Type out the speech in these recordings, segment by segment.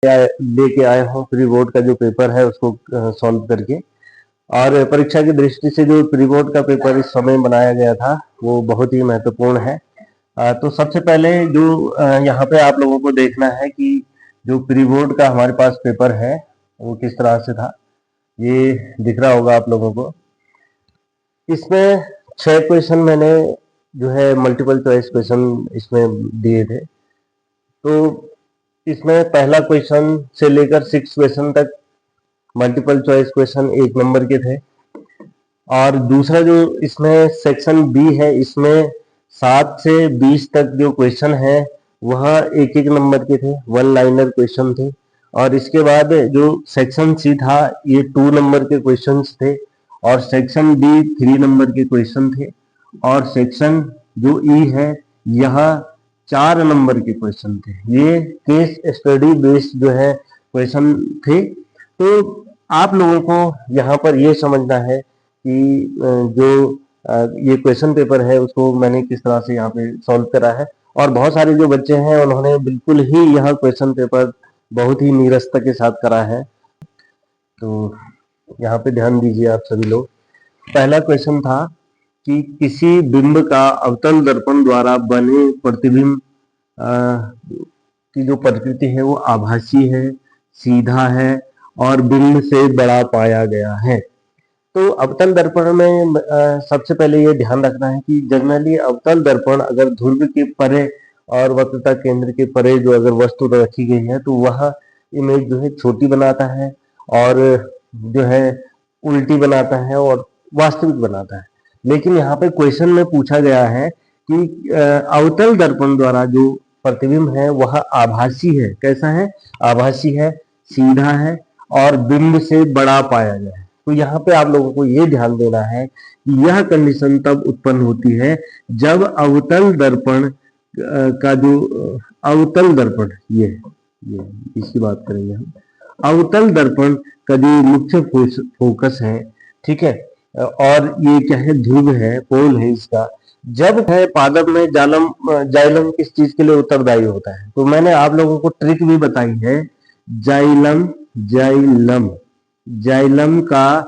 लेके आया हूँ प्री बोर्ड का जो पेपर है उसको सॉल्व करके। और परीक्षा की दृष्टि से जो प्री बोर्ड का पेपर इस समय बनाया गया था वो बहुत ही महत्वपूर्ण है। तो सबसे पहले जो यहाँ पे आप लोगों को देखना है कि जो प्री बोर्ड का हमारे पास पेपर है वो किस तरह से था, ये दिख रहा होगा आप लोगों को। इसमें 6 क्वेश्चन मैंने जो है मल्टीपल चॉइस क्वेश्चन इसमें दिए थे। तो इसमें पहला क्वेश्चन से लेकर 6 क्वेश्चन तक मल्टीपल चॉइस क्वेश्चन 1 नंबर के थे। और दूसरा जो इसमें सेक्शन बी है, इसमें 7 से 20 तक जो क्वेश्चन है वह 1-1 नंबर के थे, 1 लाइनर क्वेश्चन थे। और इसके बाद जो सेक्शन सी था ये 2 नंबर के क्वेश्चंस थे, और सेक्शन डी 3 नंबर के क्वेश्चन थे, और सेक्शन जो ई है यहाँ 4 नंबर के क्वेश्चन थे। ये केस स्टडी बेस्ड जो है क्वेश्चन थे। तो आप लोगों को यहाँ पर ये समझना है कि जो ये क्वेश्चन पेपर है उसको मैंने किस तरह से यहाँ पे सॉल्व करा है। और बहुत सारे जो बच्चे हैं उन्होंने बिल्कुल ही यह क्वेश्चन पेपर बहुत ही नीरसता के साथ करा है। तो यहाँ पे ध्यान दीजिए आप सभी लोग। पहला क्वेश्चन था कि किसी बिंब का अवतल दर्पण द्वारा बने प्रतिबिंब की जो प्रकृति है वो आभासी है, सीधा है और बिंब से बड़ा पाया गया है। तो अवतल दर्पण में सबसे पहले ये ध्यान रखना है कि जनरली अवतल दर्पण अगर ध्रुव के परे और वक्रता केंद्र के परे जो अगर वस्तु रखी गई है तो वह इमेज जो है छोटी बनाता है और जो है उल्टी बनाता है और वास्तविक बनाता है। लेकिन यहाँ पे क्वेश्चन में पूछा गया है कि अवतल दर्पण द्वारा जो प्रतिबिंब है वह आभासी है। कैसा है? आभासी है, सीधा है और बिंब से बड़ा पाया गया है। तो यहाँ पे आप लोगों को ये ध्यान देना है कि यह कंडीशन तब उत्पन्न होती है जब अवतल दर्पण का जो अवतल दर्पण ये इसकी बात करेंगे हम। अवतल दर्पण का जो मुख्य फोकस है, ठीक है, और ये क्या है? ध्रुव है, पोल है इसका। जब है पादप में जाइलम किस चीज के लिए उत्तरदायी होता है? तो मैंने आप लोगों को ट्रिक भी बताई है। जाइलम का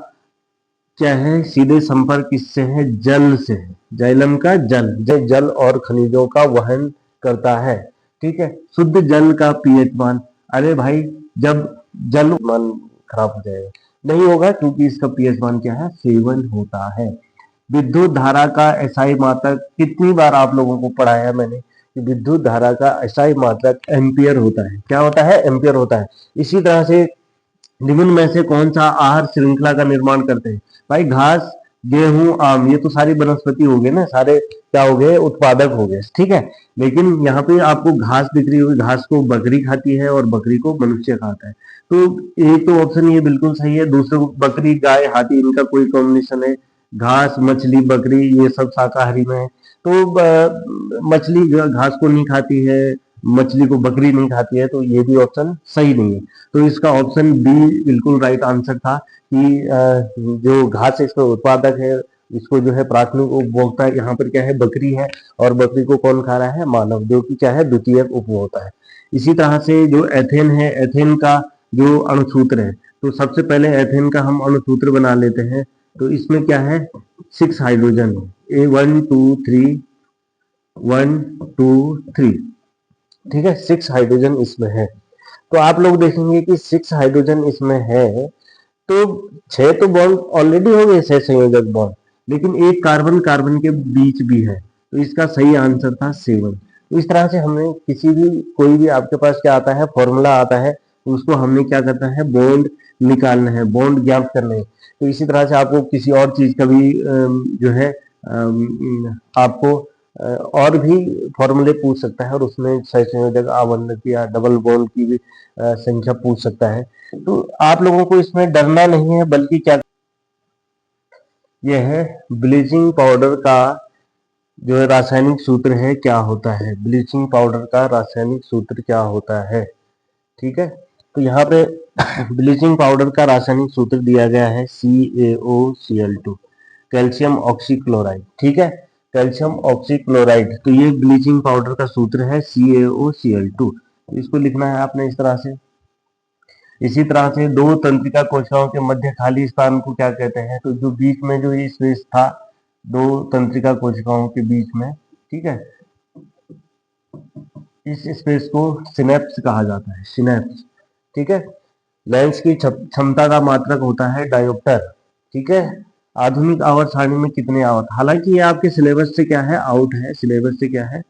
क्या है? सीधे संपर्क किससे है? जल से है। जाइलम का जल और खनिजों का वहन करता है, ठीक है। शुद्ध जल का पीएच मान, अरे भाई जब जल मान खराब हो जाएगा, नहीं होगा क्योंकि इसका पीएच मान क्या है? 7 होता है। विद्युत धारा का एसआई मात्रक, कितनी बार आप लोगों को पढ़ाया मैंने कि विद्युत धारा का एसआई मात्रक एम्पियर होता है। क्या होता है? एम्पियर होता है। इसी तरह से निम्न में से कौन सा आहार श्रृंखला का निर्माण करते हैं? भाई घास, गेहूं, आम, ये तो सारी वनस्पति हो गए ना, सारे क्या हो गए? उत्पादक हो गए, ठीक है। लेकिन यहाँ पे आपको घास दिख रही होगी, घास को बकरी खाती है और बकरी को मनुष्य खाता है। तो एक तो ऑप्शन ये बिल्कुल सही है। दूसरे को बकरी, गाय, हाथी, इनका कोई कॉम्बिनेशन है। घास, मछली, बकरी ये सब शाकाहारी में है। तो मछली घास को नहीं खाती है, मछली को बकरी नहीं खाती है, तो ये भी ऑप्शन सही नहीं है। तो इसका ऑप्शन बी बिल्कुल राइट आंसर था कि जो घास इसका उत्पादक है, इसको जो है प्राथमिक उपभोक्ता यहाँ पर क्या है? बकरी है। और बकरी को कौन खा रहा है? मानव, जो कि क्या है? द्वितीयक उपभोक्ता है। इसी तरह से जो एथेन है, एथेन का जो अणुसूत्र है, तो सबसे पहले एथेन का हम अणुसूत्र बना लेते हैं। तो इसमें क्या है? 6 हाइड्रोजन है। 1 2 3 1 2 3, ठीक है। 6 हाइड्रोजन इसमें है। तो आप लोग देखेंगे कि 6 हाइड्रोजन इसमें है, तो 6 तो बॉन्ड ऑलरेडी हो गए, 6 संयोजक बॉन्ड, लेकिन एक कार्बन कार्बन के बीच भी है। तो इसका सही आंसर था 7। तो इस तरह से हमें किसी भी कोई भी आपके पास क्या आता है? फॉर्मूला आता है, तो उसको हमने क्या करना है? बॉन्ड निकालना है, बॉन्ड ज्ञात करने हैं। तो इसी तरह से आपको किसी और चीज का भी जो है आपको और भी फॉर्मूले पूछ सकता है, और उसमें सहसंयोजक आवंटन या डबल बॉन्ड की भी संख्या पूछ सकता है। तो आप लोगों को इसमें डरना नहीं है, बल्कि क्या यह है ब्लीचिंग पाउडर का जो है रासायनिक सूत्र है, क्या होता है? ब्लीचिंग पाउडर का रासायनिक सूत्र क्या होता है? ठीक है। तो यहाँ पे ब्लीचिंग पाउडर का रासायनिक सूत्र दिया गया है CaOCl2, कैल्शियम ऑक्सीक्लोराइड, ठीक है। कैल्शियम ऑक्सीक्लोराइड, तो ये ब्लीचिंग पाउडर का सूत्र है CaOCl2। इसको लिखना है आपने इस तरह से। इसी तरह से दो तंत्रिका कोशिकाओं के मध्य खाली स्थान को क्या कहते हैं? तो जो बीच में जो ये स्पेस था दो तंत्रिका कोशिकाओं के बीच में, ठीक है, इस स्पेस को सिनेप्स कहा जाता है, सिनेप्स। ठीक है। लेंस की क्षमता का मात्रक होता है डायोप्टर। ठीक है। आधुनिक आवर्त सारणी में कितने आवर्त? हालांकि ये आपके सिलेबस से क्या है, आउट है, सिलेबस से क्या है,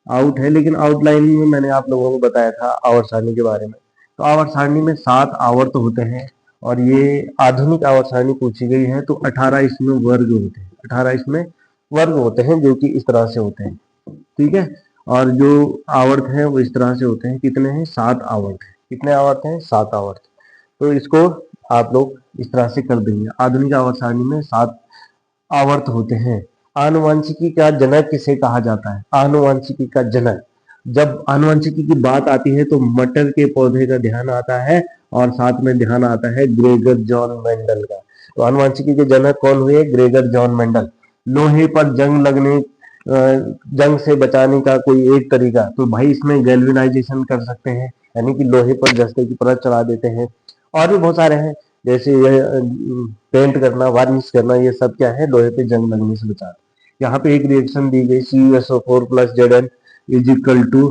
आउट है, लेकिन आउटलाइन में मैंने आप लोगों को बताया था आवर्त सारणी के बारे में। तो आवर्त सारणी में 7 आवर्त होते हैं और ये आधुनिक आवर्त सारणी पूछी गई है तो 18 इसमें वर्ग होते हैं, 18 इसमें वर्ग होते हैं जो कि इस तरह से होते हैं। ठीक है। और जो आवर्त है वो इस तरह से होते हैं, कितने हैं? 7 आवर्त है। कितने आवर्त हैं? 7 आवर्त। तो इसको आप लोग इस तरह से कर देंगे। आधुनिक आवर्त सारणी में 7 आवर्त होते हैं। आनुवंशिकी का जनक किसे कहा जाता है? आनुवंशिकी का जनक, जब आनुवंशिकी की बात आती है तो मटर के पौधे का ध्यान आता है और साथ में ध्यान आता है ग्रेगर जॉन मेंडल का। तो आनुवंशिकी के जनक कौन हुए? Gregor John Mendel. लोहे पर जंग से बचाने का कोई एक तरीका, तो भाई इसमें गैल्वेनाइजेशन कर सकते हैं, यानी कि लोहे पर जस्ते की परत चढ़ा देते हैं। और भी बहुत सारे हैं, जैसे यह पेंट करना, वार्निश करना, ये सब क्या है? लोहे पे जंग लगने से बचाना। यहाँ पे एक रिएक्शन दी गई CuSO4 plus Zn is equal to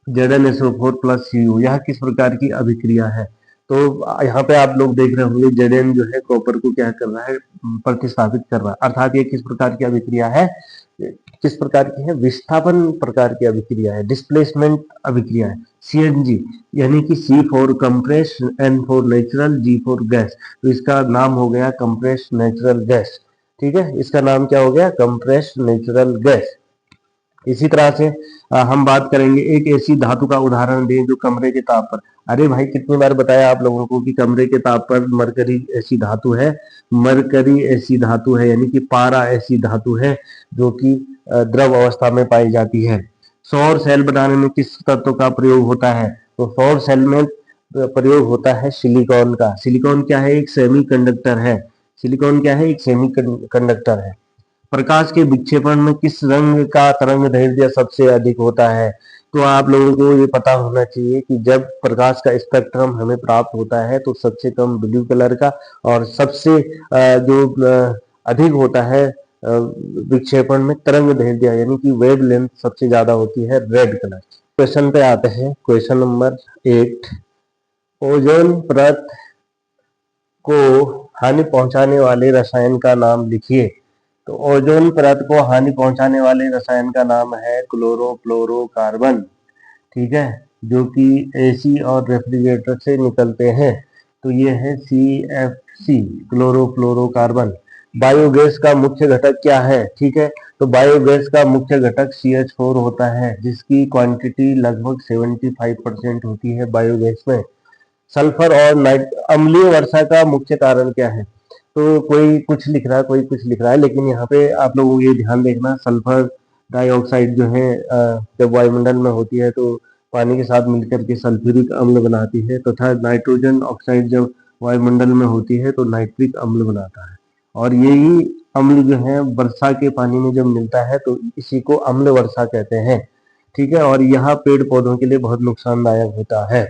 ZnSO4 plus Cu। यह किस प्रकार की अभिक्रिया है? तो यहाँ पे आप लोग देख रहे होंगे Zn जो है कॉपर को क्या कर रहा है? प्रतिस्थापित कर रहा है। अर्थात ये किस प्रकार की अभिक्रिया है? किस प्रकार की है? विस्थापन प्रकार की अभिक्रिया है, डिस्प्लेसमेंट अभिक्रिया है। CNG यानी कि C for compress, N for natural, G for gas. तो इसका नाम हो गया कंप्रेस नेचुरल गैस। ठीक है। इसका नाम क्या हो गया? Compress natural gas. इसी तरह से हम बात करेंगे, एक ऐसी धातु का उदाहरण दें जो कमरे के ताप पर। अरे भाई कितनी बार बताया आप लोगों को कि कमरे के ताप पर मरकरी ऐसी धातु है, मरकरी ऐसी धातु है, यानी कि पारा ऐसी धातु है जो कि द्रव अवस्था में पाई जाती है। सौर सेल बनाने में किस तत्व का प्रयोग होता है? तो सौर सेल में प्रयोग होता है सिलिकॉन का। सिलिकॉन क्या है? एक सेमी कंडक्टर है। सिलिकॉन क्या है? एक सेमी कंडक्टर है। प्रकाश के विक्षेपण में किस रंग का तरंग दैर्ध्य सबसे अधिक होता है? तो आप लोगों को ये पता होना चाहिए कि जब प्रकाश का स्पेक्ट्रम हमें प्राप्त होता है तो सबसे कम ब्लू कलर का और सबसे जो अधिक होता है विक्षेपण में तरंग दैर्ध्य यानी कि वेव लेंथ सबसे ज्यादा होती है रेड कलर। क्वेश्चन पे आते हैं, क्वेश्चन नंबर 8। ओजोन परत को हानि पहुंचाने वाले रसायन का नाम लिखिए। तो ओजोन परत को हानि पहुंचाने वाले रसायन का नाम है क्लोरोफ्लोरोकार्बन। ठीक है। जो कि एसी और रेफ्रिजरेटर से निकलते हैं। तो ये है CFC, क्लोरोफ्लोरोकार्बन। बायोगैस का मुख्य घटक क्या है? ठीक है। तो बायोगैस का मुख्य घटक CH4 होता है जिसकी क्वांटिटी लगभग 75% होती है बायोगैस में। सल्फर और अम्लीय वर्षा का मुख्य कारण क्या है? तो कोई कुछ लिख रहा है, कोई कुछ लिख रहा है, लेकिन यहाँ पे आप लोगों को ये ध्यान देखना, सल्फर डाइऑक्साइड जो है जब वायुमंडल में होती है तो पानी के साथ मिलकर के सल्फ्यूरिक अम्ल बनाती है, तथा नाइट्रोजन ऑक्साइड जब वायुमंडल में होती है तो नाइट्रिक अम्ल बनाता है। और यही अम्ल जो है वर्षा के पानी में जब मिलता है तो इसी को अम्ल वर्षा कहते हैं। ठीक है। और यह पेड़ पौधों के लिए बहुत नुकसानदायक होता है।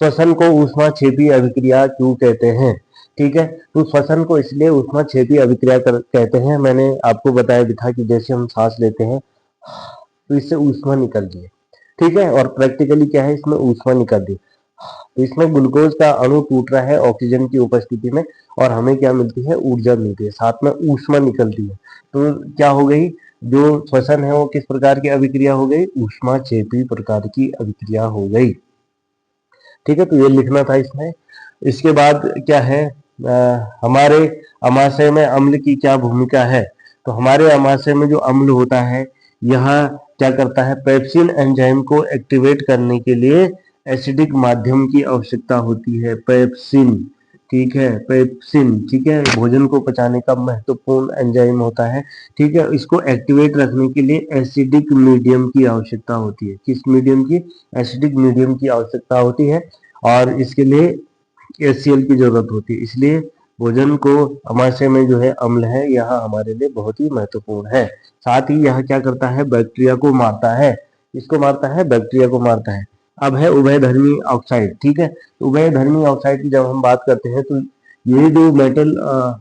श्वसन को ऊष्माक्षेपी अभिक्रिया क्यों कहते हैं? ठीक है। तो श्वसन को इसलिए ऊष्माक्षेपी अभिक्रिया कहते हैं, मैंने आपको बताया भी था कि जैसे हम सांस लेते हैं तो इससे ऊष्मा निकलती है। ठीक है। और प्रैक्टिकली क्या है, इसमें ऊष्मा निकलती है। तो इसमें ग्लूकोज का अणु टूट रहा है ऑक्सीजन की उपस्थिति में और हमें क्या मिलती है? ऊर्जा मिलती है, साथ में ऊष्मा निकलती है। तो क्या हो गई? जो श्वसन है वो किस प्रकार की अभिक्रिया हो गई? ऊष्माक्षेपी प्रकार की अभिक्रिया हो गई। ठीक है। तो ये लिखना था इसमें। इसके बाद क्या है, हमारे अमाशय में अम्ल की क्या भूमिका है? तो हमारे अमाशय में जो अम्ल होता है यह क्या करता है? पेप्सिन एंजाइम को एक्टिवेट करने के लिए एसिडिक माध्यम की आवश्यकता होती है। पेप्सिन, ठीक है, पेप्सिन, ठीक है, भोजन को पचाने का महत्वपूर्ण एंजाइम होता है। ठीक है। इसको एक्टिवेट रखने के लिए एसिडिक मीडियम की आवश्यकता होती है। किस मीडियम की? एसिडिक मीडियम की आवश्यकता होती है और इसके लिए HCl की जरूरत होती है। इसलिए भोजन को अमाशय में जो है अम्ल है यह हमारे लिए बहुत ही महत्वपूर्ण है। साथ ही यह क्या करता है? बैक्टीरिया को मारता है। इसको मारता है, बैक्टीरिया को मारता है। अब है उभयधर्मी ऑक्साइड। ठीक है, तो उभयधर्मी ऑक्साइड की जब हम बात करते हैं तो ये जो मेटल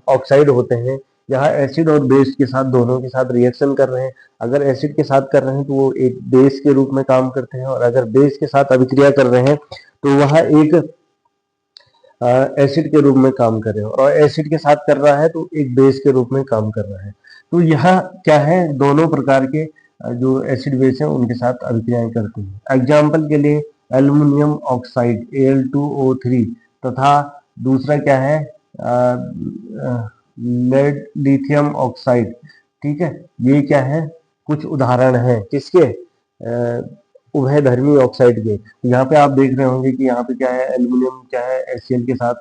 ऑक्साइड होते हैं, यहाँ एसिड और बेस के साथ, दोनों के साथ रिएक्शन कर रहे हैं। अगर एसिड के साथ कर रहे हैं तो वो एक बेस के रूप में काम करते हैं, और अगर बेस के साथ अभिक्रिया कर रहे हैं तो वह एक एसिड के रूप में काम कर रहे हैं, और एसिड के साथ कर रहा है तो एक बेस के रूप में काम कर रहा है। तो यह क्या है, दोनों प्रकार के जो एसिड बेस हैं उनके साथ अभिक्रियाएं करते हैं। एग्जाम्पल के लिए एल्युमिनियम ऑक्साइड Al2O3 तथा दूसरा क्या है लेड लिथियम ऑक्साइड। ठीक है, ये क्या है, कुछ उदाहरण हैं किसके, उभयधर्मी ऑक्साइड के। यहाँ पे आप देख रहे होंगे कि यहाँ पे क्या है, एल्युमिनियम क्या है HCl के साथ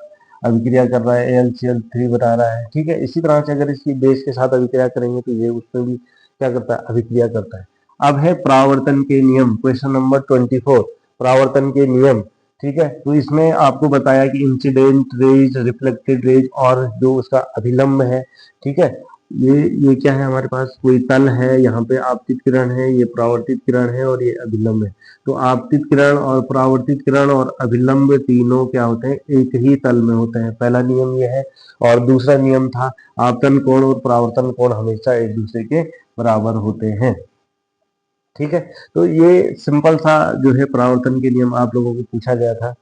अभिक्रिया कर रहा है, AlCl3 बना रहा है। ठीक है, इसी तरह से अगर इसकी बेस के साथ अभिक्रिया करेंगे तो ये उसमें भी क्या करता है, अभिक्रिया करता है। अब है परावर्तन के नियम, क्वेश्चन नंबर 24, परावर्तन के नियम। ठीक है, तो इसमें आपको बताया कि इंसिडेंट रेज, रिफ्लेक्टेड रेज और जो उसका अभिलंब है। ठीक है, ये क्या है, हमारे पास कोई तल है, यहाँ पे आपतित किरण है, ये परावर्तित किरण है और ये अभिलंब है। तो आपतित किरण और परावर्तित किरण और अभिलंब तीनों क्या होते हैं, एक ही तल में होते हैं। पहला नियम ये है, और दूसरा नियम था आपतन कोण और परावर्तन कोण हमेशा एक दूसरे के बराबर होते हैं। ठीक है, तो ये सिंपल सा जो है परावर्तन के नियम आप लोगों को पूछा गया था।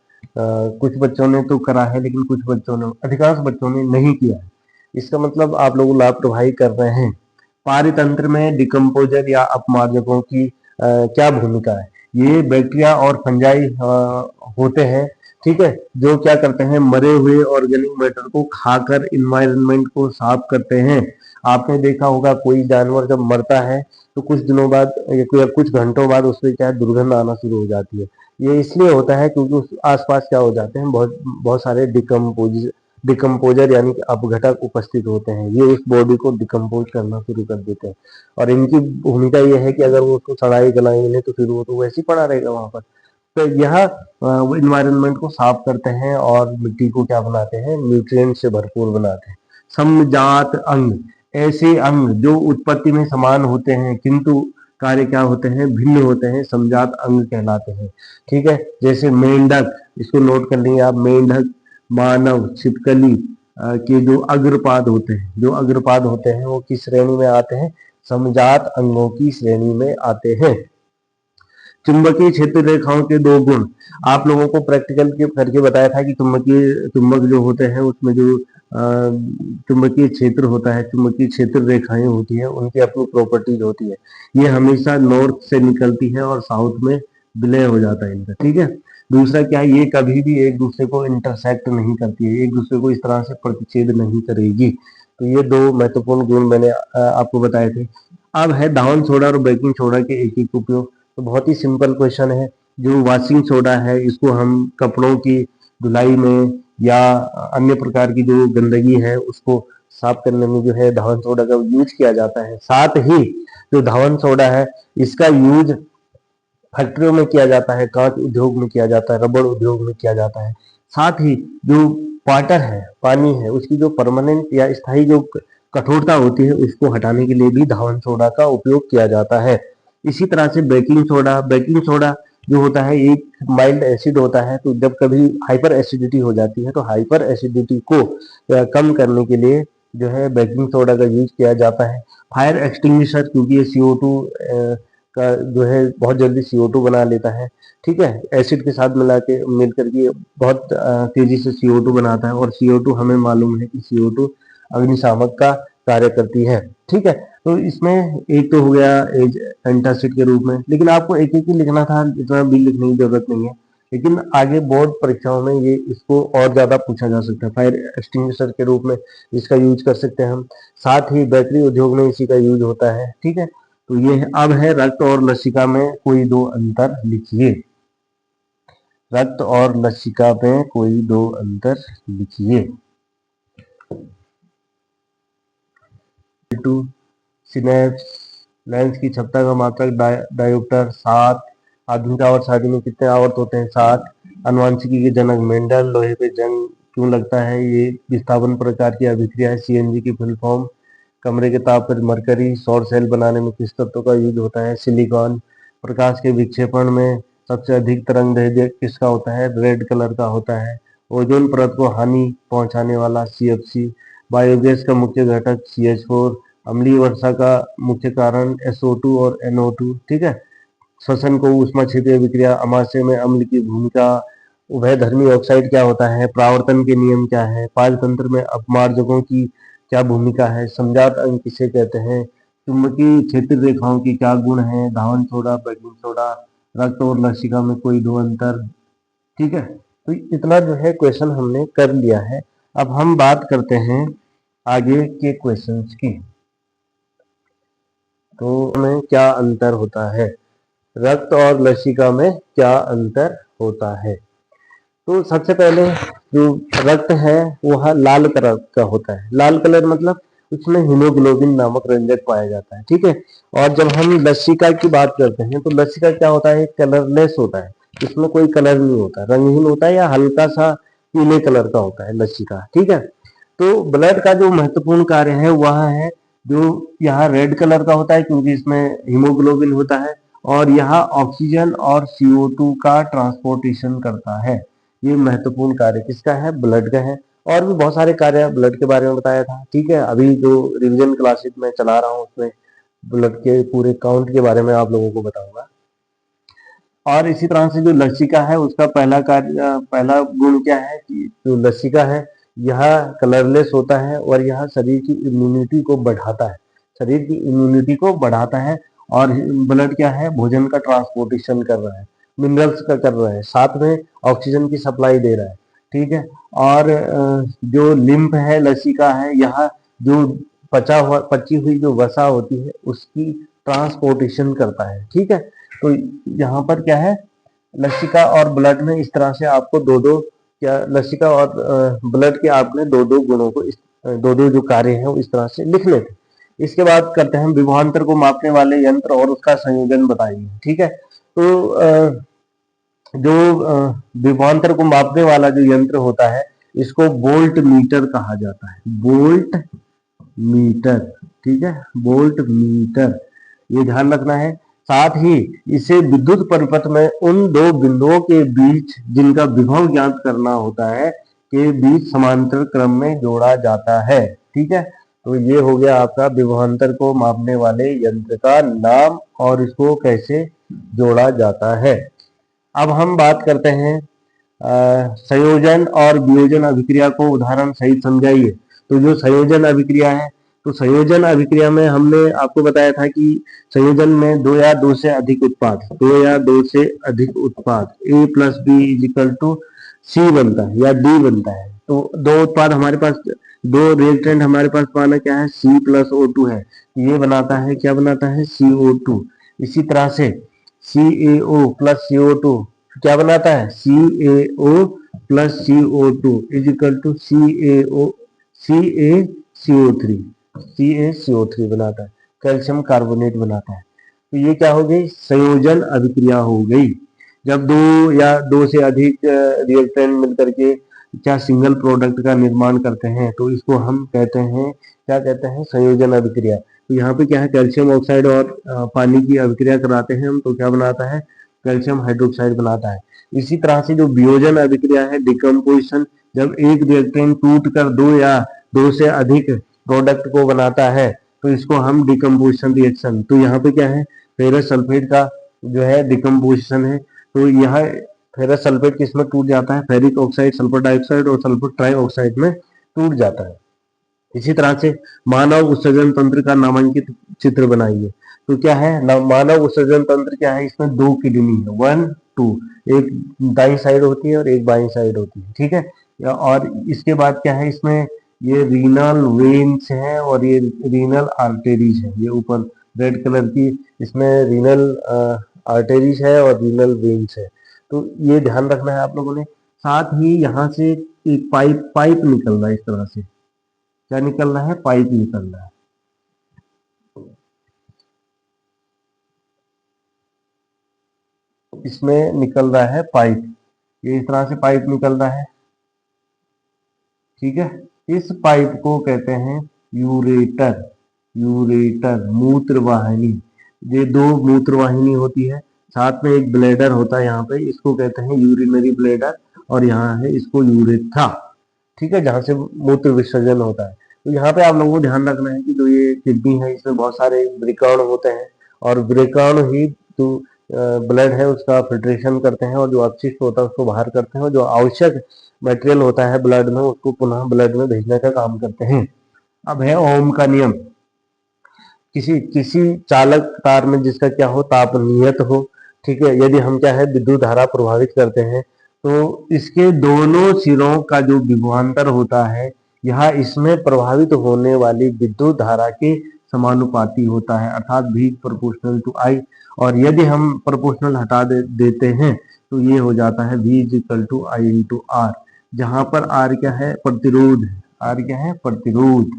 कुछ बच्चों ने तो करा है, लेकिन कुछ बच्चों ने, अधिकांश बच्चों ने नहीं किया है। इसका मतलब आप लोग लापरवाही कर रहे हैं। पारितंत्र में डिकम्पोजर या अपमार्जकों की क्या भूमिका है। ये बैक्टीरिया और फंजाई होते हैं। ठीक है, जो क्या करते हैं, मरे हुए ऑर्गेनिक मैटर को खाकर इन्वायरमेंट को साफ करते हैं। आपने देखा होगा कोई जानवर जब मरता है तो कुछ दिनों बाद या कुछ घंटों बाद उसमें क्या है, दुर्गंध आना शुरू हो जाती है। ये इसलिए होता है क्योंकि उस आसपास क्या हो जाते हैं, बहुत बहुत सारे डिकम्पोजर यानी कि अपघटक उपस्थित होते हैं। ये उस बॉडी को डिकम्पोज करना शुरू कर देते हैं, और इनकी भूमिका ये है कि अगर वो उसको सड़ाई गलाई मिले तो फिर वो तो वैसे ही पड़ा रहेगा वहां पर। तो यह वो इन्वायरमेंट को साफ करते हैं और मिट्टी को क्या बनाते हैं, न्यूट्रिएंट से भरपूर बनाते हैं। समजात अंग, ऐसे अंग जो उत्पत्ति में समान होते हैं किंतु कार्य क्या होते हैं, भिन्न होते हैं, समजात अंग कहलाते हैं। ठीक है, जैसे मेंढक, इसको नोट कर लीजिए आप, मेंढक, मानव, छिपकली के जो अग्रपाद होते हैं, जो अग्रपाद होते हैं वो किस श्रेणी में आते हैं, समजात अंगों की श्रेणी में आते हैं। चुंबकीय क्षेत्र रेखाओं के दो गुण, आप लोगों को प्रैक्टिकल के करके बताया था कि चुंबक जो होते हैं उसमें जो चुंबकीय क्षेत्र होता है, चुंबकीय क्षेत्र रेखाएं होती है, उनकी अपनी प्रॉपर्टीज होती है। ये हमेशा नॉर्थ से निकलती है और साउथ में विलय हो जाता है इनका। ठीक है, दूसरा क्या है, ये कभी भी एक दूसरे को इंटरसेक्ट नहीं करती है, एक दूसरे को इस तरह से प्रतिच्छेद नहीं करेगी। तो ये दो महत्वपूर्ण गुण मैंने आपको बताए थे। अब है धावन सोडा और बेकिंग सोडा के एक एक उपयोग। तो बहुत ही सिंपल क्वेश्चन है। जो वॉशिंग सोडा है इसको हम कपड़ों की धुलाई में या अन्य प्रकार की जो गंदगी है उसको साफ करने में जो है धावन सोडा का यूज किया जाता है। साथ ही जो धावन सोडा है इसका यूज फैक्ट्रियों में किया जाता है, कांच उद्योग में किया जाता है, रबड़ उद्योग में किया जाता है। साथ ही जो वाटर है, पानी है, उसकी जो परमानेंट या स्थायी जो कठोरता होती है उसको हटाने के लिए भी धावन सोडा का उपयोग किया जाता है। इसी तरह से बेकिंग सोडा जो होता है एक माइल्ड एसिड होता है। तो जब कभी हाइपर एसिडिटी हो जाती है तो हाइपर एसिडिटी को कम करने के लिए जो है बेकिंग सोडा का यूज किया जाता है। फायर एक्सटिंग्विशर, क्योंकि ये CO2 का जो है बहुत जल्दी CO2 बना लेता है। ठीक है, एसिड के साथ मिल करके बहुत तेजी से CO2 बनाता है, और CO2 हमें मालूम है कि CO2 अग्निशामक का कार्य करती है। ठीक है, तो इसमें एक तो हो गया एज एंटासिड के रूप में, लेकिन आपको एक एक ही लिखना था, इतना भी लिखने की जरूरत नहीं है। लेकिन आगे बोर्ड परीक्षाओं में ये इसको और ज्यादा पूछा जा सकता है। फायर एक्सटिंग्विशर के रूप में इसका यूज कर सकते हैं हम। साथ ही बैटरी उद्योग में इसी का यूज होता है। ठीक है, तो ये अब है रक्त और लसिका में कोई दो अंतर लिखिए। रक्त और लसिका में कोई दो अंतर लिखिए। सिनेप्स, लेंस की क्षमता का मात्रक डायोप्टर 7, आधुनिक आवर्त सारणी में कितने आवर्त होते हैं 7, अनुवांशिकी के जनक मेंडल, लोहे पे जंग क्यों लगता है, ये विस्थापन प्रकार की अभिक्रिया है, CNG की फुल फॉर्म, कमरे के ताप पर मरकरी, सौर सेल बनाने में किस तत्व का यूज होता है, सिलिकॉन, प्रकाश के विक्षेपण में सबसे अधिक तरंगदैर्घ्य किसका होता है? रेड कलर का होता है। ओजोन परत को हानि पहुंचाने वाला CFC, बायोगैस का मुख्य घटक CH4, अम्लीय वर्षा का मुख्य कारण SO2 और NO2, ठीक है। श्वसन को ऊष्मा क्षेत्रीय विक्रिया, अमाशय में अम्ल की भूमिका, उभयधर्मी ऑक्साइड क्या होता है, परावर्तन के नियम क्या है, पाचन तंत्र में अपमार्जकों की क्या भूमिका है, समजात अंग किसे कहते हैं, चुंबकीय क्षेत्र रेखाओं की क्या गुण है, धावन सोडा, बेकिंग सोडा, रक्त और लसिका में कोई दो अंतर, ठीक है। तो इतना जो है क्वेश्चन हमने कर लिया है। अब हम बात करते हैं आगे के क्वेश्चंस की। तो में क्या अंतर होता है, रक्त और लसिका में क्या अंतर होता है? तो सबसे पहले जो रक्त है वह लाल कलर का होता है। लाल कलर मतलब उसमें हीमोग्लोबिन नामक रंजक पाया जाता है, ठीक है। और जब हम लसिका की बात करते हैं तो लसिका क्या होता है? कलरलेस होता है, इसमें कोई कलर नहीं होता, रंगहीन होता है या हल्का सा पीले कलर का होता है लसिका, ठीक है। तो ब्लड का जो महत्वपूर्ण कार्य है वह है जो यहाँ रेड कलर का होता है क्योंकि इसमें हीमोग्लोबिन होता है, और यहाँ ऑक्सीजन और CO2 का ट्रांसपोर्टेशन करता है। ये महत्वपूर्ण कार्य किसका है? ब्लड का है। और भी बहुत सारे कार्य ब्लड के बारे में बताया था, ठीक है। अभी जो रिवीजन क्लासेस में चला रहा हूँ उसमें ब्लड के पूरे काउंट के बारे में आप लोगों को बताऊंगा। और इसी तरह से जो लसिका है उसका पहला कार्य, पहला गुण क्या है कि जो लसिका है यह कलरलेस होता है और यह शरीर की इम्यूनिटी को बढ़ाता है, शरीर की इम्यूनिटी को बढ़ाता है। और ब्लड क्या है? भोजन का ट्रांसपोर्टेशन कर रहा है, मिनरल्स का कर रहा है, साथ में ऑक्सीजन की सप्लाई दे रहा है, ठीक है। और जो लिम्फ है, लसिका है, यह जो पची हुई जो वसा होती है उसकी ट्रांसपोर्टेशन करता है, ठीक है। तो यहाँ पर क्या है, लसिका और ब्लड में इस तरह से आपको दो दो, क्या लसिका और ब्लड के आपने दो दो गुणों को, दो दो जो कार्य है वो इस तरह से लिख लेते। इसके बाद करते हैं विभवांतर को मापने वाले यंत्र और उसका संयोजन बताइए, ठीक है। तो जो विभवांतर को मापने वाला जो यंत्र होता है इसको वोल्ट मीटर कहा जाता है, वोल्ट मीटर, ठीक है, वोल्ट मीटर, ये ध्यान रखना है। साथ ही इसे विद्युत परिपथ में उन दो बिंदुओं के बीच जिनका विभव ज्ञात करना होता है के बीच समांतर क्रम में जोड़ा जाता है, ठीक है। तो ये हो गया आपका विभवांतर को मापने वाले यंत्र का नाम और इसको कैसे जोड़ा जाता है। अब हम बात करते हैं संयोजन और वियोजन अभिक्रिया को उदाहरण सहित समझाइए। तो जो संयोजन अभिक्रिया है, तो संयोजन अभिक्रिया में हमने आपको बताया था कि संयोजन में दो या दो से अधिक उत्पाद, दो या दो से अधिक उत्पाद A plus B is equal to C बनता है या D बनता है। तो दो उत्पाद हमारे पास, दो रिएक्टेंट हमारे पास माना क्या है? C प्लस O2 है, ये बनाता है, क्या बनाता है? CO2। इसी तरह से CaO प्लस CO2 क्या बनाता है? CaO plus CO2 is equal to CaCO3 बनाता है, कैल्शियम कार्बोनेट बनाता है। तो ये क्या हो गई? संयोजन अभिक्रिया हो गई। जब दो या दो से अधिक रिएक्टेंट मिलकर के क्या सिंगल प्रोडक्ट का निर्माण करते हैं तो इसको हम कहते हैं, क्या कहते हैं? संयोजन अभिक्रिया। तो यहाँ पे क्या है? कैल्शियम ऑक्साइड और पानी की अभिक्रिया कराते हैं हम, तो क्या बनाता है? कैल्शियम हाइड्रोक्साइड बनाता है। इसी तरह से जो वियोजन अभिक्रिया है, डिकम्पोजिशन, जब एक रिएक्टेंट टूट कर दो या दो से अधिक प्रोडक्ट को बनाता है तो इसको हम डिकम्पोजिशन रिएक्शन। तो यहाँ पे क्या है? फेरस सल्फेट का जो है डिकम्पोजिशन है। तो यह फेरस सल्फेट किसमें टूट जाता है? फेरिक ऑक्साइड, सल्फर डाइऑक्साइड और सल्फर ट्राइऑक्साइड में टूट जाता है। इसी तरह से मानव उत्सर्जन तंत्र का नामांकित चित्र बनाइए। तो क्या है मानव उत्सर्जन तंत्र? क्या है? इसमें दो किडनी है, 1 2, एक दाई साइड होती है और एक बाई साइड होती है, ठीक है। और इसके बाद क्या है? इसमें ये रीनल वेन्स है और ये रीनल आर्टेरीज है, ये ऊपर रेड कलर की इसमें रीनल आर्टेरीज है और रीनल वेन्स है। तो ये ध्यान रखना है आप लोगों ने। साथ ही यहाँ से एक पाइप निकल रहा है, इस तरह से क्या निकल रहा है? पाइप निकल रहा है। इसमें निकल रहा है पाइप, ये इस तरह से पाइप निकल रहा है, ठीक है। इस पाइप को कहते हैं यूरेटर, यूरेटर, मूत्र वाहिनी। ये दो मूत्र वाहिनी होती है, साथ में एक ब्लेडर होता है यहाँ पे, इसको कहते हैं यूरिनरी ब्लेडर, और यहाँ है इसको यूरेथ्रा, ठीक है, जहाँ से मूत्र विसर्जन होता है। तो यहाँ पे आप लोगों को ध्यान रखना है कि जो ये किडनी है इसमें बहुत सारे वृकर्ण होते हैं, और वृकर्ण ही जो ब्लड है उसका फिल्ट्रेशन करते हैं, और जो अपशिष्ट होता है उसको बाहर करते हैं, और जो आवश्यक मटेरियल होता है ब्लड में उसको पुनः ब्लड में भेजने का काम करते हैं। अब है ओम का नियम। किसी किसी चालक तार में जिसका क्या हो, ताप नियत हो, ठीक है, यदि हम क्या है विद्युत धारा प्रभावित करते हैं, तो इसके दोनों सिरों का जो विभवांतर होता है यह इसमें प्रभावित होने वाली विद्युत धारा के समानुपाती होता है, अर्थात V प्रोपोर्शनल टू I। और यदि हम प्रोपोर्शनल हटा देते हैं तो ये हो जाता है V is equal to I into R, जहां पर R क्या है, प्रतिरोध। R क्या है, प्रतिरोध,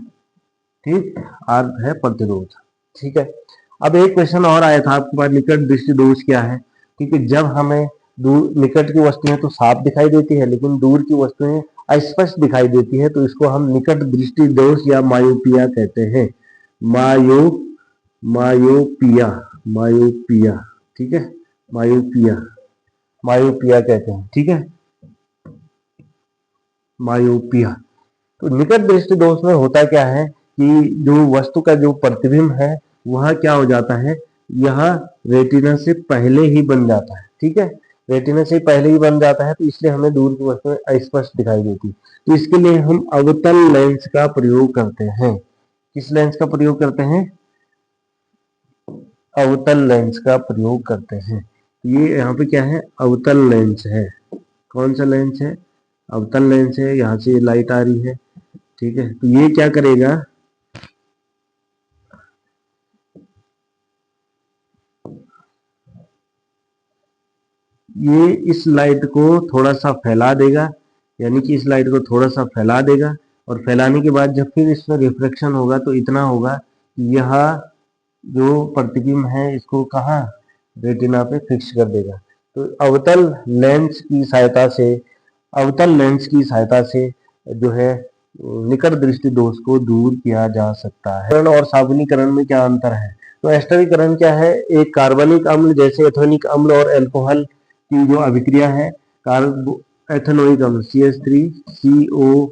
ठीक, R है प्रतिरोध, ठीक है। अब एक क्वेश्चन और आया था आपके पास, निकट दृष्टि दोष क्या है, क्योंकि जब हमें दूर निकट की वस्तुएं तो साफ दिखाई देती है लेकिन दूर की वस्तुएं अस्पष्ट दिखाई देती है, तो इसको हम निकट दृष्टि दोष या मायोपिया कहते हैं। मायोपिया, मायोपिया, ठीक है, मायोपिया, मायोपिया कहते हैं, ठीक है, मायोपिया। तो निकट दृष्टि दोष में होता क्या है कि जो वस्तु का जो प्रतिबिंब है वह क्या हो जाता है, यह रेटिना से पहले ही बन जाता है, ठीक है, रेटिना से पहले ही बन जाता है, तो इसलिए हमें दूर की वस्तुएं अस्पष्ट दिखाई देती है। तो इसके लिए हम अवतल लेंस का प्रयोग करते हैं। किस लेंस का प्रयोग करते हैं, अवतल लेंस का प्रयोग करते हैं। ये यहाँ पे क्या है, अवतल लेंस है। कौन सा लेंस है, अवतल लेंस है, यहाँ से लाइट आ रही है, ठीक है। तो ये क्या करेगा, ये इस लाइट को थोड़ा सा फैला देगा, यानी कि इस लाइट को थोड़ा सा फैला देगा, और फैलाने के बाद जब फिर इसमें रिफ्लेक्शन होगा तो इतना होगा कि यह जो प्रतिबिंब है इसको कहाँ, रेटिना पे फिक्स कर देगा। तो अवतल लेंस की सहायता से, अवतल लेंस की सहायता से जो है निकट दृष्टि दोष को दूर किया जा सकता है। और साबुनीकरण में क्या अंतर है, तो एस्टरीकरण क्या है, एक कार्बनिक अम्ल जैसे एथेनिक अम्ल और अल्कोहल की जो अभिक्रिया है, एथेनोइक अम्ल CH3COOH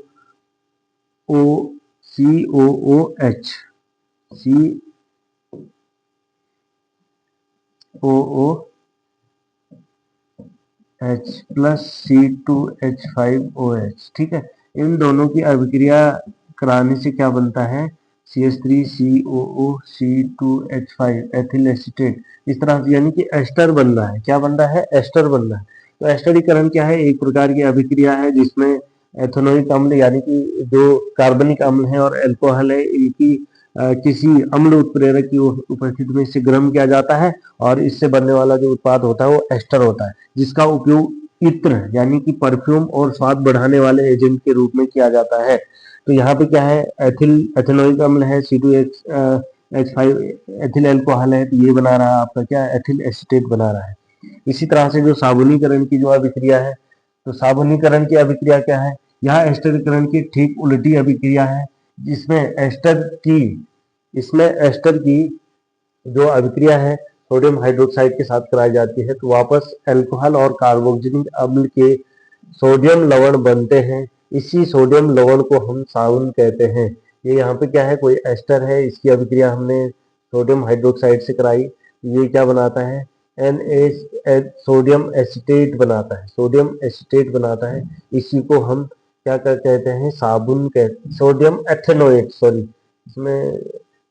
प्लस C2H5OH, ठीक है, इन दोनों की अभिक्रिया कराने से क्या बनता है, CH3COOC2H5 एथिल एसीटेट, इस तरह से, यानी कि एस्टर बन रहा है। क्या बन रहा है, एस्टर बन रहा है। तो एस्टरीकरण क्या है, एक प्रकार की अभिक्रिया है जिसमें एथेनोइक अम्ल यानी कि जो कार्बनिक अम्ल है और अल्कोहल है, इनकी किसी अम्ल उत्प्रेरक की उपस्थिति में इसे गर्म किया जाता है, और इससे बनने वाला जो उत्पाद होता है वो एस्टर होता है, जिसका उपयोग इत्र यानी कि परफ्यूम और स्वाद बढ़ाने वाले एजेंट के रूप में किया जाता है। तो यहाँ पे क्या है, एथिनोइक अम्ल है, C2H5 एथिल अल्कोहल है, तो ये बना रहा है आपका क्या, एथिल एसीटेट बना रहा है। इसी तरह से जो साबुनीकरण की जो अभिक्रिया है, तो साबुनीकरण की अभिक्रिया क्या है, यह एस्टरीकरण की ठीक उल्टी अभिक्रिया है, जिसमें एस्टर की जो अभिक्रिया है सोडियम हाइड्रोक्साइड के साथ कराई जाती है, तो वापस अल्कोहल और कार्बोक्सिलिक अम्ल के सोडियम लवण बनते हैं। इसी सोडियम लवण को हम साबुन कहते हैं। ये यहाँ पे क्या है, कोई एस्टर है, इसकी अभिक्रिया हमने सोडियम हाइड्रोक्साइड से कराई, ये क्या बनाता है, सोडियम एसीटेट बनाता है, सोडियम एसीटेट बनाता है। इसी को हम क्या कहते हैं, साबुन कहते, सोडियम एथेनोएट, सॉरी इसमें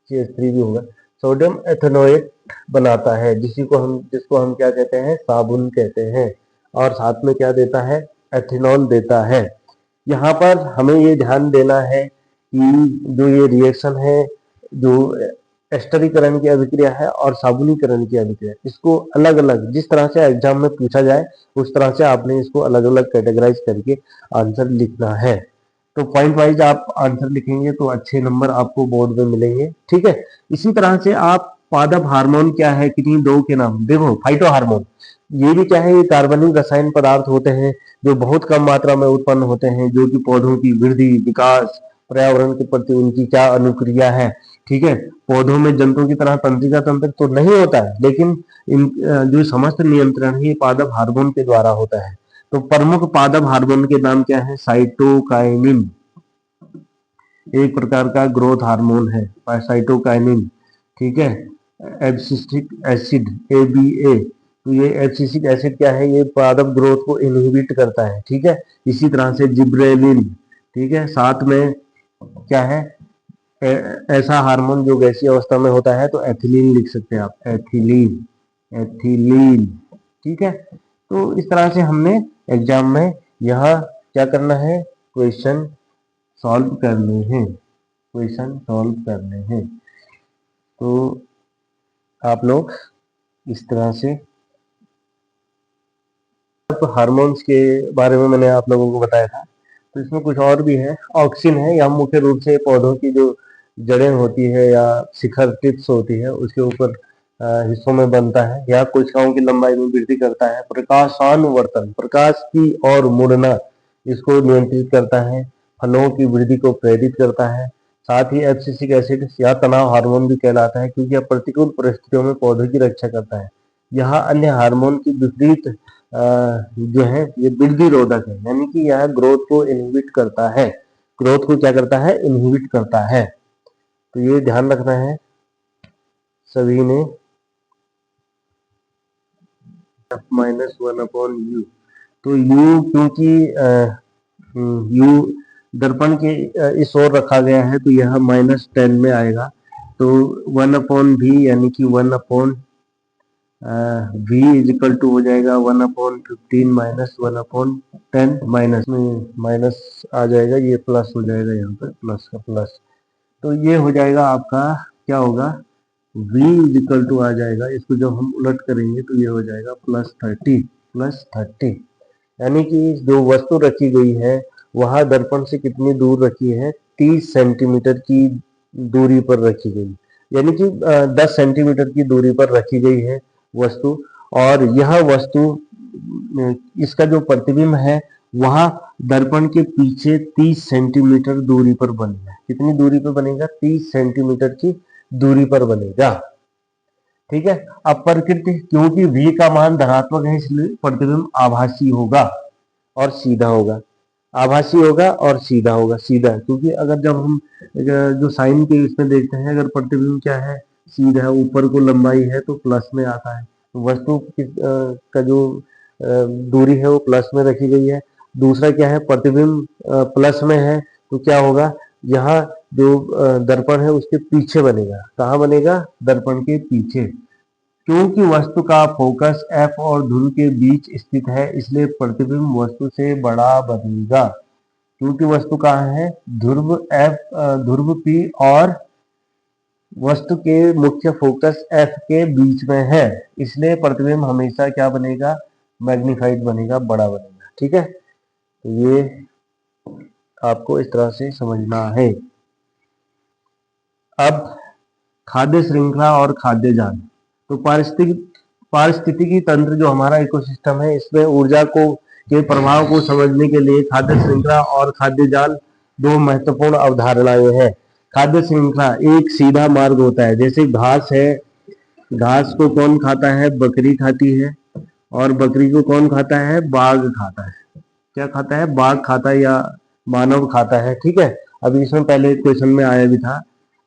CH3 भी होगा, सोडियम एथेनोएट बनाता है, जिसको हम क्या कहते हैं, साबुन कहते हैं। और साथ में क्या देता है, एथेनॉल देता है। यहाँ पर हमें ये ध्यान देना है कि जो ये रिएक्शन है, जो एस्टरीकरण की अभिक्रिया है और साबुनीकरण की अभिक्रिया, इसको अलग अलग जिस तरह से एग्जाम में पूछा जाए उस तरह से आपने इसको अलग अलग कैटेगराइज करके आंसर लिखना है। तो पॉइंट वाइज आप आंसर लिखेंगे तो अच्छे नंबर आपको बोर्ड में मिलेंगे, ठीक है। इसी तरह से आप पादप हार्मोन क्या है, किन्हीं दो के नाम देखो, फाइटो हार्मोन, ये भी क्या है, ये कार्बनिक रसायन पदार्थ होते हैं जो बहुत कम मात्रा में उत्पन्न होते हैं, जो कि पौधों की वृद्धि, विकास, पर्यावरण के प्रति उनकी क्या अनुक्रिया है, ठीक है, पौधों में जंतुओं की तरह तंत्रिका तंत्र तो नहीं होता है, लेकिन इन जो समस्त नियंत्रण है ये पादप हार्मोन के द्वारा होता है। तो प्रमुख पादप हार्मोन के नाम क्या है? साइटोकाइनिन, एक प्रकार का ग्रोथ हार्मोन है साइटोकाइनिन, ठीक है। एब्सिसिक एसिड ABA, तो ये एब्सिसिक एसिड क्या है? ये पादप ग्रोथ को इनहिबिट करता है, ठीक है। इसी तरह से जिब्रेलिन, ठीक है। साथ में क्या है? ऐसा हार्मोन जो गैसीय अवस्था में होता है, तो एथिलीन लिख सकते हैं आप, एथिलीन, एथिलीन, ठीक है। तो इस तरह से हमने एग्जाम में यह क्या करना है? क्वेश्चन सॉल्व करने हैं, क्वेश्चन सॉल्व करने हैं। तो आप लोग इस तरह से हार्मोन्स के बारे में मैंने आप लोगों को बताया था। तो इसमें कुछ और भी है। ऑक्सिन है, यह मुख्य रूप से पौधों की जो जड़ें होती है या शिखर टिप्स होती है उसके ऊपर हिस्सों में बनता है, या कोशिकाओं की लंबाई में वृद्धि करता है। प्रकाशानुवर्तन, प्रकाश की ओर मुड़ना, इसको नियंत्रित करता है। फलों की वृद्धि को प्रेरित करता है। साथ ही एब्सिसिक एसिड या तनाव हार्मोन भी कहलाता है, क्योंकि यह प्रतिकूल परिस्थितियों में पौधों की रक्षा करता है। यह अन्य हार्मोन की विपरीत जो है ये वृद्धि रोधक है, यानी कि यह ग्रोथ को इनहिबिट करता है। ग्रोथ को क्या करता है? इनहिबिट करता है। तो ये ध्यान रखना है सभी ने। -1/u, तो u क्योंकि u दर्पण के इस ओर रखा गया है, तो यह -10 में आएगा। तो 1/v यानी कि 1/v इज इक्वल टू हो जाएगा 1/15 माइनस 1/10, माइनस में माइनस आ जाएगा, ये प्लस हो जाएगा, यहाँ पर प्लस का प्लस। तो ये हो जाएगा आपका क्या होगा? v इज इक्वल टू आ जाएगा, इसको जब हम उलट करेंगे तो ये हो जाएगा +30, यानी कि जो वस्तु रखी गई है वह दर्पण से कितनी दूर रखी है? 30 सेंटीमीटर की दूरी पर रखी गई, यानी कि 10 सेंटीमीटर की दूरी पर रखी गई है वस्तु। और यह वस्तु, इसका जो प्रतिबिंब है वह दर्पण के पीछे 30 सेंटीमीटर दूरी पर बनेगा। कितनी दूरी पर बनेगा? 30 सेंटीमीटर की दूरी पर बनेगा, ठीक है। अब प्रकृति, क्योंकि v का मान धनात्मक है इसलिए प्रतिबिंब आभासी होगा और सीधा होगा, आभासी होगा और सीधा होगा। सीधा क्योंकि अगर जब हम जो साइन के इसमें देखते हैं, अगर प्रतिबिंब क्या है? सीधा है, ऊपर को लंबाई है तो प्लस में आता है। तो वस्तु का जो दूरी है वो प्लस में रखी गई है। दूसरा क्या है? प्रतिबिंब प्लस में है, तो क्या होगा? यहाँ जो दर्पण है उसके पीछे बनेगा। कहाँ बनेगा? दर्पण के पीछे। क्योंकि वस्तु का फोकस F और ध्रुव के बीच स्थित है, इसलिए प्रतिबिंब वस्तु से बड़ा बनेगा। क्योंकि वस्तु कहाँ है? ध्रुव ध्रुव P और वस्तु के मुख्य फोकस F के बीच में है, इसलिए प्रतिबिंब हमेशा क्या बनेगा? मैग्नीफाइड बनेगा, बड़ा बनेगा, ठीक है। तो ये आपको इस तरह से समझना है। अब खाद्य श्रृंखला और खाद्य जाल। तो पारिस्थितिकी तंत्र जो हमारा इकोसिस्टम है, इसमें ऊर्जा को के प्रभाव को समझने के लिए खाद्य श्रृंखला और खाद्य जाल दो महत्वपूर्ण अवधारणाएं हैं। खाद्य श्रृंखला एक सीधा मार्ग होता है, जैसे घास है, घास को कौन खाता है? बकरी खाती है। और बकरी को कौन खाता है? बाघ खाता है। क्या खाता है? बाघ खाता है या मानव खाता है, ठीक है। अभी इसमें पहले क्वेश्चन में आया भी था।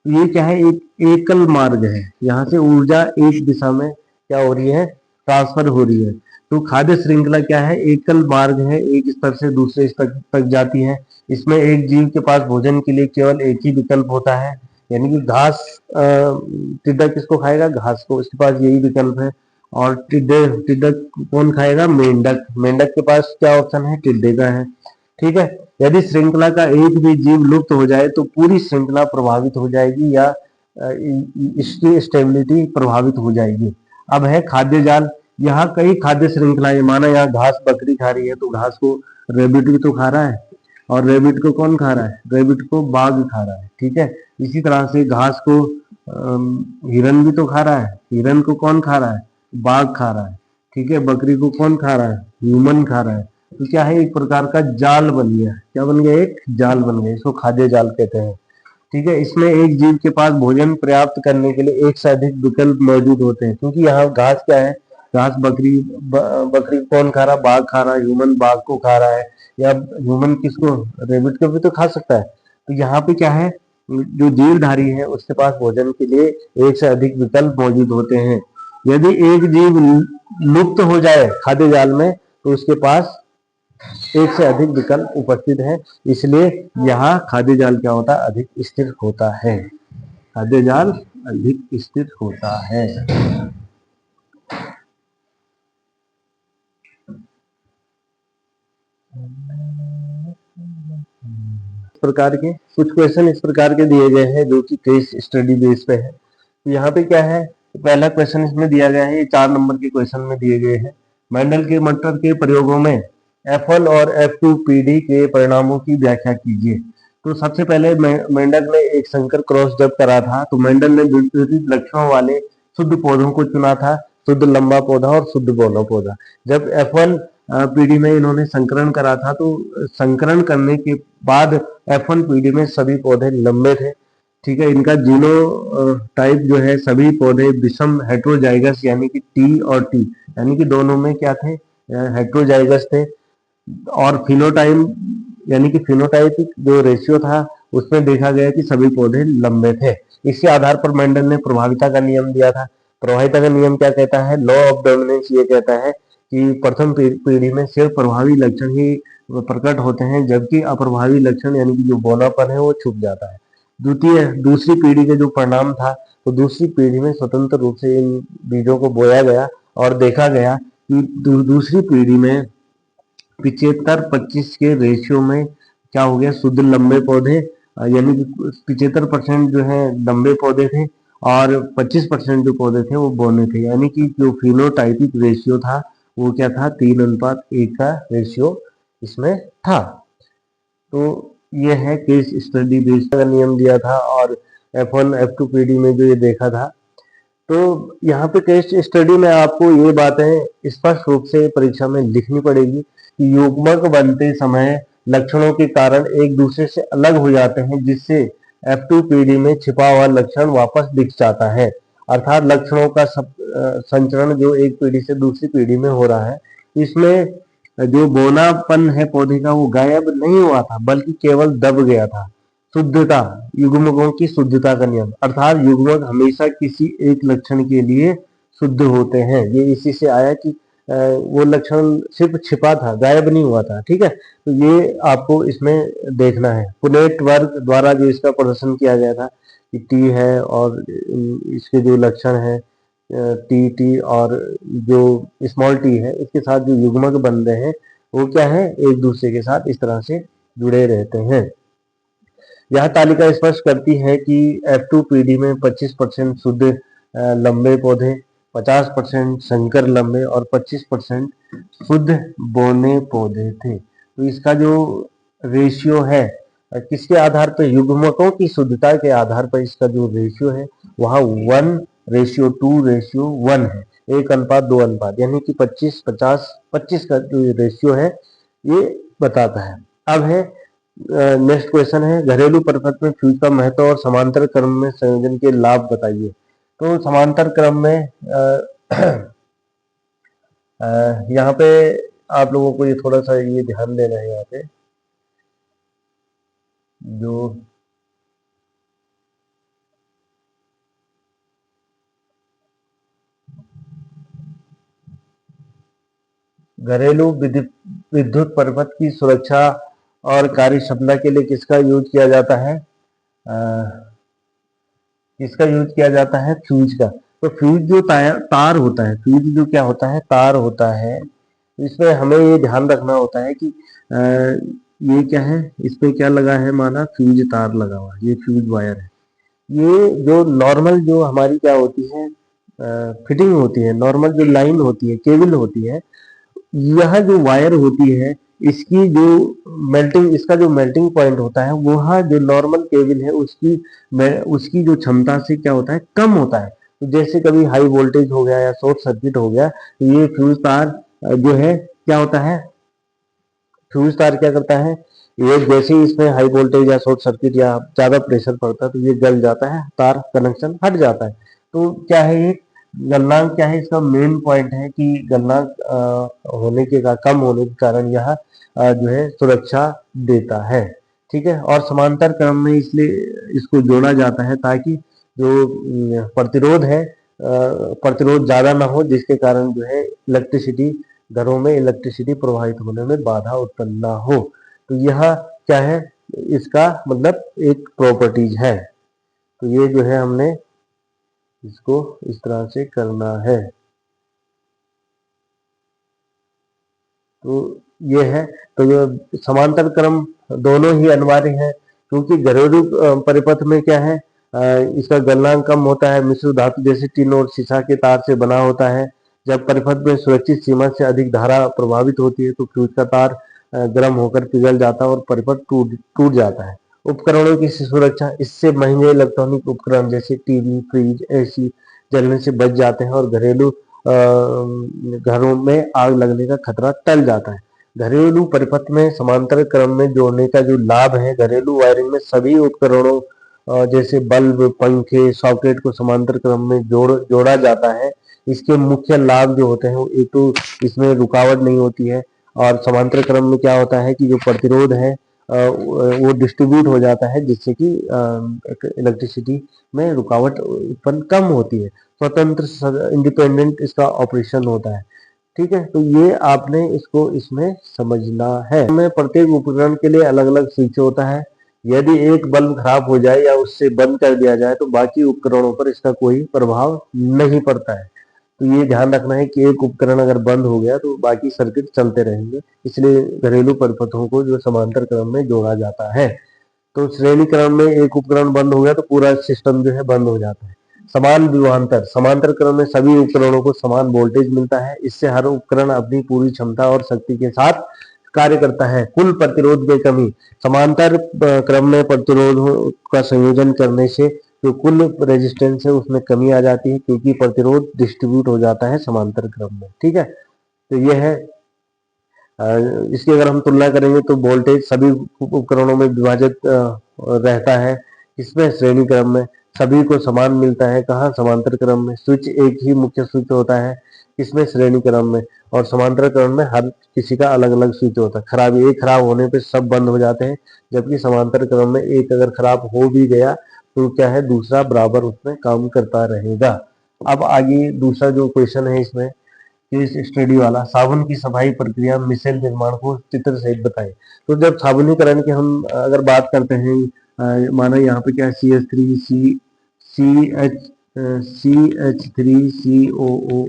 ये क्या है? एक एकल मार्ग है, यहाँ से ऊर्जा एक दिशा में क्या हो रही है? ट्रांसफर हो रही है। तो खाद्य श्रृंखला क्या है? एकल मार्ग है, एक स्तर से दूसरे स्तर तक जाती है। इसमें एक जीव के पास भोजन के लिए केवल एक ही विकल्प होता है, यानी कि घास। टिड्डा किसको खाएगा? घास को, उसके पास यही विकल्प है। और टिड्डा कौन खाएगा? मेंढक। मेंढक के पास क्या ऑप्शन है? टिड्डे का है, ठीक है। यदि श्रृंखला का एक भी जीव लुप्त हो जाए तो पूरी श्रृंखला प्रभावित हो जाएगी या इसकी स्टेबिलिटी प्रभावित हो जाएगी। अब है खाद्य जाल। यहाँ कई खाद्य श्रृंखलाएं, माना यहाँ घास बकरी खा रही है तो घास को रेबिट भी तो खा रहा है, और रेबिट को कौन खा रहा है? रेबिट को बाघ खा रहा है, ठीक है। इसी तरह से घास को हिरन भी तो खा रहा है, हिरन को कौन खा रहा है? बाघ खा रहा है, ठीक है। बकरी को कौन खा रहा है? ह्यूमन खा रहा है। तो क्या है? एक प्रकार का जाल बन गया। क्या बन गया? एक जाल बन गया, इसको खाद्य जाल कहते हैं, ठीक है। इसमें एक जीव के पास भोजन प्राप्त करने के लिए एक से अधिक विकल्प मौजूद होते हैं, क्योंकि यहाँ घास क्या है, घास बकरी कौन खा रहा, बाघ खा रहा है, ह्यूमन बाघ को खा रहा है, या ह्यूमन किसको, रेबिट को भी तो खा सकता है। तो यहाँ पे क्या है, जो जीवधारी है उसके पास भोजन के लिए एक से अधिक विकल्प मौजूद होते हैं। यदि एक जीव लुप्त हो जाए खाद्य जाल में तो उसके पास एक से अधिक विकल्प उपस्थित है, इसलिए यहाँ खाद्य जाल क्या होता है, अधिक स्थिर होता है। खाद्य जाल अधिक स्थिर होता है। प्रकार के कुछ क्वेश्चन इस प्रकार के दिए गए हैं जो कि केस स्टडी बेस पे है। तो यहाँ पे क्या है, पहला क्वेश्चन इसमें दिया गया है, ये 4 नंबर के क्वेश्चन में दिए गए हैं। मेंडल के मटर के प्रयोगों में F1 और F2 पीढ़ी के परिणामों की व्याख्या कीजिए। तो सबसे पहले मेंडल ने एक संकर क्रॉस जब करा था तो मेंडल ने विपरीत लक्षणों वाले शुद्ध पौधों को चुना था, शुद्ध लंबा पौधा और शुद्ध बोला पौधा। जब F1 पीढ़ी में इन्होंने संकरण करा था तो संकरण करने के बाद F1 पीढ़ी में सभी पौधे लंबे थे। ठीक है, इनका जीनो टाइप जो है, सभी पौधे विषम हेट्रोजाइगस यानी कि टी और टी यानी कि दोनों में क्या थे, हेट्रोजाइगस थे। और फिनोटाइप यानी कि फिनोटाइपिक जो रेशियो था उसमें देखा गया कि सभी पौधे लंबे थे। इसी आधार पर मेंडल ने प्रभाविता का नियम दिया था। प्रभाविता का नियम क्या कहता है, लॉ ऑफ डोमिनेंस ये कहता है कि प्रथम पीढ़ी में सिर्फ प्रभावी लक्षण ही प्रकट होते हैं, जबकि अप्रभावी लक्षण यानी कि जो बौनापन है वो छुप जाता है। दूसरी पीढ़ी के जो परिणाम था, तो दूसरी पीढ़ी में स्वतंत्र रूप से इन बीजों को बोया गया और देखा गया कि दूसरी पीढ़ी में 75-25 के रेशियो में क्या हो गया, शुद्ध लंबे पौधे, यानी कि 75% जो है लंबे पौधे थे और 25% जो पौधे थे वो बौने थे। यानी कि जो फिनोटाइपिक रेशियो था वो क्या था, 3:1 का रेशियो इसमें था। तो ये है केस स्टडी बेस्ड का नियम दिया था और F1 F2 पीढ़ी में जो ये देखा था। तो यहाँ पे केस स्टडी में आपको ये बातें स्पष्ट रूप से परीक्षा में लिखनी पड़ेगी कि युग्मक बनते समय लक्षणों के कारण एक दूसरे से अलग हो जाते हैं, जिससे F2 पीढ़ी में छिपा हुआ लक्षण वापस दिख जाता है। अर्थात लक्षणों का संचरण जो एक पीढ़ी से दूसरी पीढ़ी में हो रहा है, इसमें जो बोनापन है पौधे का वो गायब नहीं हुआ था बल्कि केवल दब गया था। शुद्धता, युग्मकों की शुद्धता का नियम, अर्थात युग्मक हमेशा किसी एक लक्षण के लिए शुद्ध होते हैं। ये इसी से आया कि वो लक्षण सिर्फ छिपा था, गायब नहीं हुआ था। ठीक है, तो ये आपको इसमें देखना है। पुनेट वर्ग द्वारा जो इसका प्रदर्शन किया गया था कि टी है और इसके जो लक्षण है टी टी और जो स्मॉल टी है, इसके साथ जो युग्मक बन रहे हैं वो क्या है, एक दूसरे के साथ इस तरह से जुड़े रहते हैं। यह तालिका स्पष्ट करती है कि F2 पीढ़ी में 25% शुद्ध लंबे पौधे, 50% संकर लंबे और 25% शुद्ध बौने पौधे थे। तो इसका जो रेशियो है किसके आधार पर, युग्मकों की शुद्धता के आधार पर इसका जो रेशियो है वह 1:2:1 है, 1:2 यानी कि 25 का जो रेशियो है ये बताता है। अब है नेक्स्ट क्वेश्चन है, घरेलू परिपथ में फ्यूज का महत्व और समांतर क्रम में संयोजन के लाभ बताइए। तो समांतर क्रम में यहाँ पे आप लोगों को ये थोड़ा सा ये ध्यान देना है, यहाँ पे जो घरेलू विद्युत परिपथ की सुरक्षा और कार्यक्षमता के लिए किसका यूज किया जाता है, किसका यूज किया जाता है, फ्यूज का। तो फ्यूज जो तार होता है, फ्यूज जो क्या होता है, तार होता है। इसमें हमें ये ध्यान रखना होता है कि ये क्या है, इस पे क्या लगा है, माना फ्यूज तार लगा हुआ, ये फ्यूज वायर है। ये जो नॉर्मल जो हमारी क्या होती है फिटिंग होती है, नॉर्मल जो लाइन होती है, केबल होती है, यह जो वायर होती है इसकी जो मेल्टिंग, इसका जो मेल्टिंग पॉइंट होता है वह जो नॉर्मल केबल है उसकी जो क्षमता से क्या होता है, कम होता है। तो जैसे कभी हाई वोल्टेज हो गया या शॉर्ट सर्किट हो गया तो ये फ्यूज तार जो है क्या होता है, फ्यूज तार क्या करता है, ये जैसे ही इसमें हाई वोल्टेज या शॉर्ट सर्किट या ज्यादा प्रेशर पड़ता है तो ये जल जाता है, तार कनेक्शन हट जाता है। तो क्या है ये गलनांक, क्या है इसका मेन पॉइंट है कि गलनांक होने के कम होने के कारण यह जो है सुरक्षा देता है। ठीक है, और समांतर क्रम में इसलिए इसको जोड़ा जाता है ताकि जो प्रतिरोध है प्रतिरोध ज्यादा ना हो, जिसके कारण जो है इलेक्ट्रिसिटी घरों में इलेक्ट्रिसिटी प्रवाहित होने में बाधा उत्पन्न ना हो। तो यह क्या है इसका मतलब एक प्रॉपर्टीज है। तो ये जो है हमने इसको इस तरह से करना है। तो ये है, तो ये समांतर क्रम दोनों ही अनिवार्य है, क्योंकि घरेलू परिपथ में क्या है इसका गलनांक कम होता है, मिश्र धातु जैसे टिन और शीशा के तार से बना होता है। जब परिपथ में सुरक्षित सीमा से अधिक धारा प्रभावित होती है तो फ्यूज का तार गर्म होकर पिघल जाता है और परिपथ टूट जाता है। उपकरणों की सुरक्षा, इससे महंगे इलेक्ट्रॉनिक उपकरण जैसे टीवी, फ्रिज, एसी जलने से बच जाते हैं और घरेलू घरों में आग लगने का खतरा टल जाता है। घरेलू परिपथ में समांतर क्रम में जोड़ने का जो लाभ है, घरेलू वायरिंग में सभी उपकरणों जैसे बल्ब, पंखे, सॉकेट को समांतर क्रम में जोड़ा जाता है। इसके मुख्य लाभ जो होते हैं, एक तो इसमें रुकावट नहीं होती है, और समांतर क्रम में क्या होता है कि जो प्रतिरोध है वो डिस्ट्रीब्यूट हो जाता है, जिससे कि इलेक्ट्रिसिटी में रुकावट उत्पन्न कम होती है। स्वतंत्र इंडिपेंडेंट इसका ऑपरेशन होता है। ठीक है, तो ये आपने इसको इसमें समझना है। हमें प्रत्येक उपकरण के लिए अलग अलग स्विच होता है। यदि एक बल्ब खराब हो जाए या उससे बंद कर दिया जाए तो बाकी उपकरणों पर इसका कोई प्रभाव नहीं पड़ता है। तो ये ध्यान रखना है कि एक उपकरण अगर बंद हो गया तो बाकी सर्किट चलते रहेंगे। इसलिए घरेलू परिपथों को जो समांतर क्रम में जोड़ा जाता है। तो श्रेणी क्रम में एक उपकरण बंद हो गया तो पूरा सिस्टम जो है बंद हो जाता है। समान विभवांतर, समांतर क्रम में सभी उपकरणों को समान वोल्टेज मिलता है। इससे हर उपकरण अपनी पूरी क्षमता और शक्ति के साथ कार्य करता है। कुल प्रतिरोध में कमी, समांतर क्रम में प्रतिरोध का संयोजन करने से जो कुल रेजिस्टेंस है उसमें कमी आ जाती है, क्योंकि प्रतिरोध डिस्ट्रीब्यूट हो जाता है समांतर क्रम में। ठीक है, तो यह है इसकी अगर हम तुलना करेंगे तो वोल्टेज सभी उपकरणों में विभाजित रहता है। इसमें श्रेणी क्रम में सभी को समान मिलता है। कहाँ? समांतर क्रम में। स्विच एक ही मुख्य स्विच होता है, इसमें श्रेणी क्रम में, और समांतर क्रम में हर किसी का अलग अलग स्विच होता है। खराबी, एक खराब होने पे सब बंद हो जाते हैं, जबकि समांतर क्रम में एक अगर खराब हो भी गया तो क्या है दूसरा बराबर उसमें काम करता रहेगा। अब आगे दूसरा जो क्वेश्चन है इसमें, केस स्टडी वाला, साबुन की सफाई प्रक्रिया मिसेल निर्माण को चित्र सहित बताएं। तो जब साबुनीकरण की हम अगर बात करते हैं, माना यहाँ पे क्या CH3 CH3COO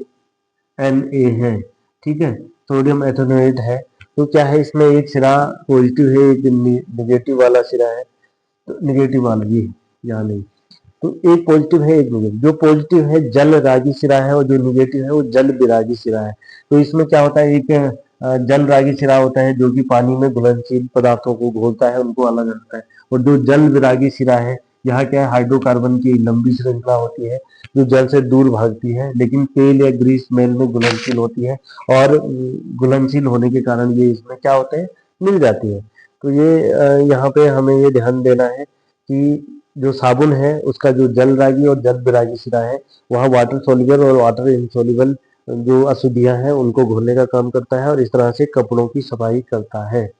NA है। ठीक है, सोडियम एथेनोएट है। तो क्या है इसमें एक सिरा पॉजिटिव है, एक निगेटिव वाला सिरा है। तो निगेटिव वाला ये यहाँ नहीं, तो एक पॉजिटिव है एक नेगेटिव। जो पॉजिटिव है जल रागी सिरा है और जो नेगेटिव है वो जल विरागी सिरा है। तो इसमें क्या होता है, एक जल रागी सिरा होता है जो कि पानी में घुलनशील पदार्थों को घोलता है, उनको अलग रखता है। और जो जल विरागी सिरा है, यहाँ क्या है हाइड्रोकार्बन की लंबी श्रृंखला होती है जो जल से दूर भागती है, लेकिन तेल या ग्रीस मेल में घुलनशील होती है, और घुलनशील होने के कारण ये इसमें क्या होते हैं मिल जाती है। तो ये यहाँ पे हमें ये ध्यान देना है कि जो साबुन है उसका जो जल रागी और जल विरागी सिरा है वह वाटर सोल्यूबल और वाटर इनसोल्यूबल जो अशुद्धियां हैं उनको घोलने का काम करता है, और इस तरह से कपड़ों की सफाई करता है।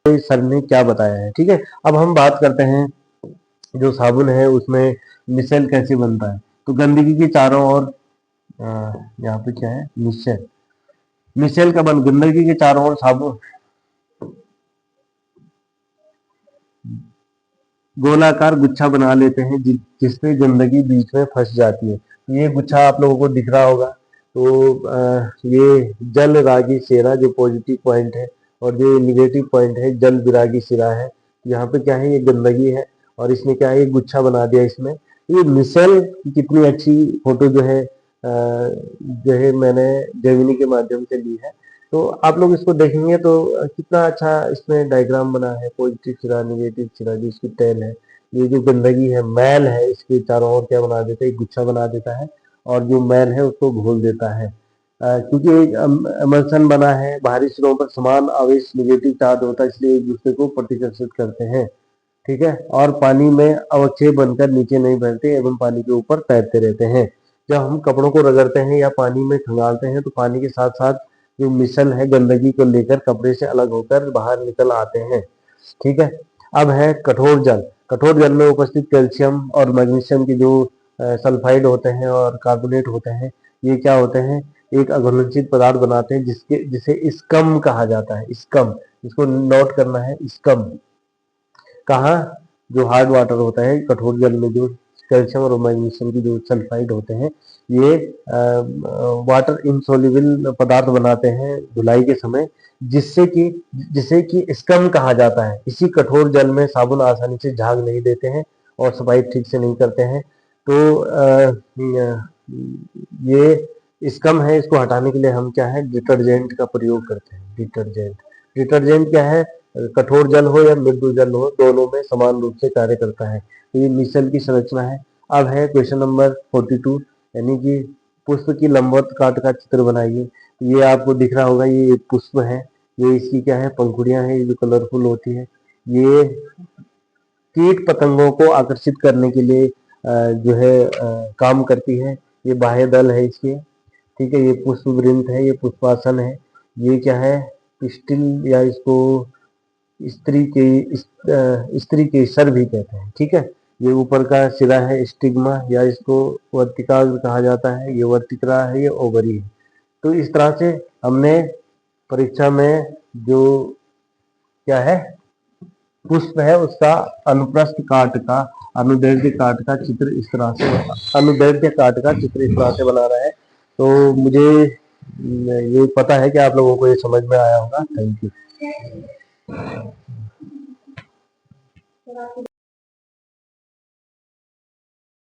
तो सर ने क्या बताया है। ठीक है, अब हम बात करते हैं जो साबुन है उसमें मिसेल कैसे बनता है। तो गंदगी के चारों ओर यहाँ पे क्या है मिसेल, मिसेल का बन गंदगी के चारों ओर साबुन गोलाकार गुच्छा बना लेते हैं जिससे गंदगी बीच में फंस जाती है। ये गुच्छा आप लोगों को दिख रहा होगा। तो ये जल रागी सिरा जो पॉजिटिव पॉइंट है, और जो निगेटिव पॉइंट है जल विरागी सिरा है। यहाँ पे क्या है ये गंदगी है, और इसने क्या है एक गुच्छा बना दिया इसमें। ये मिसेल कितनी अच्छी फोटो जो है मैंने जेमिनी के माध्यम से ली है। तो आप लोग इसको देखेंगे तो कितना अच्छा इसमें डायग्राम बना है। पॉजिटिव सिरा, नेगेटिव सिरा, जो इसकी टेल है, ये जो गंदगी है मैल है इसके चारों ओर क्या बना देता है एक गुच्छा बना देता है, और जो मैल है उसको घोल देता है। क्योंकि एक एमल्सन बना है, बाहरी सिरों पर समान आवेश नेगेटिव चार्ज होता है, इसलिए एक दूसरे को प्रतिकर्षित करते हैं। ठीक है, और पानी में अवक्षेप बनकर नीचे नहीं बहते एवं पानी के ऊपर तैरते रहते हैं। जब हम कपड़ों को रगड़ते हैं या पानी में खंगालते हैं तो पानी के साथ साथ जो मिसल है गंदगी को लेकर कपड़े से अलग होकर बाहर निकल आते हैं। ठीक है, अब है कठोर जल। कठोर जल में उपस्थित कैल्शियम और मैग्नीशियम के जो सल्फाइड होते हैं और कार्बोनेट होते हैं, ये क्या होते हैं, एक अघुलनशील पदार्थ बनाते हैं जिसे स्कम कहा जाता है। स्कम, इसको नोट करना है, स्कम। कहाँ, जो हार्ड वाटर होता है कठोर जल में जो कैल्शियम और मैग्नीशियम की जो सल्फाइड होते हैं, ये वाटर इनसोल्युबल पदार्थ बनाते हैं धुलाई के समय, जिसे कि स्कम कहा जाता है। इसी कठोर जल में साबुन आसानी से झाग नहीं देते हैं और सफाई ठीक से नहीं करते हैं। तो ये स्कम है, इसको हटाने के लिए हम क्या है, डिटर्जेंट का प्रयोग करते हैं। डिटर्जेंट क्या है, कठोर जल हो या मृदु जल हो, दोनों में समान रूप से कार्य करता है। तो ये मिसल की संरचना है। अब है क्वेश्चन नंबर 42, यानी कि पुष्प की लंबवत काट का चित्र बनाइए। ये आपको दिख रहा होगा, ये एक पुष्प है, ये इसकी क्या है, पंखुड़ियां हैं, ये जो कलरफुल होती है। ये कीट पतंगों को आकर्षित करने के लिए जो है काम करती है। ये बाह्य दल है इसके। ठीक है, ये पुष्प वृंत है, ये पुष्पासन है। ये क्या है, पिस्टिल या इसको स्त्री केसर भी कहते हैं। ठीक है, ये ऊपर का सिरा है स्टिग्मा, या इसको वर्तिकाग्र कहा जाता है। ये वर्तिक्रा है, ये ओवरी है। तो इस तरह से हमने परीक्षा में जो क्या है, पुष्प है उसका अनुप्रस्थ काट का, अनुदैर्ध्य काट का चित्र इस तरह से, अनुदैर्ध्य काट का चित्र इस तरह से बना रहा है। तो मुझे ये पता है कि आप लोगों को ये समझ में आया होगा। Thank you.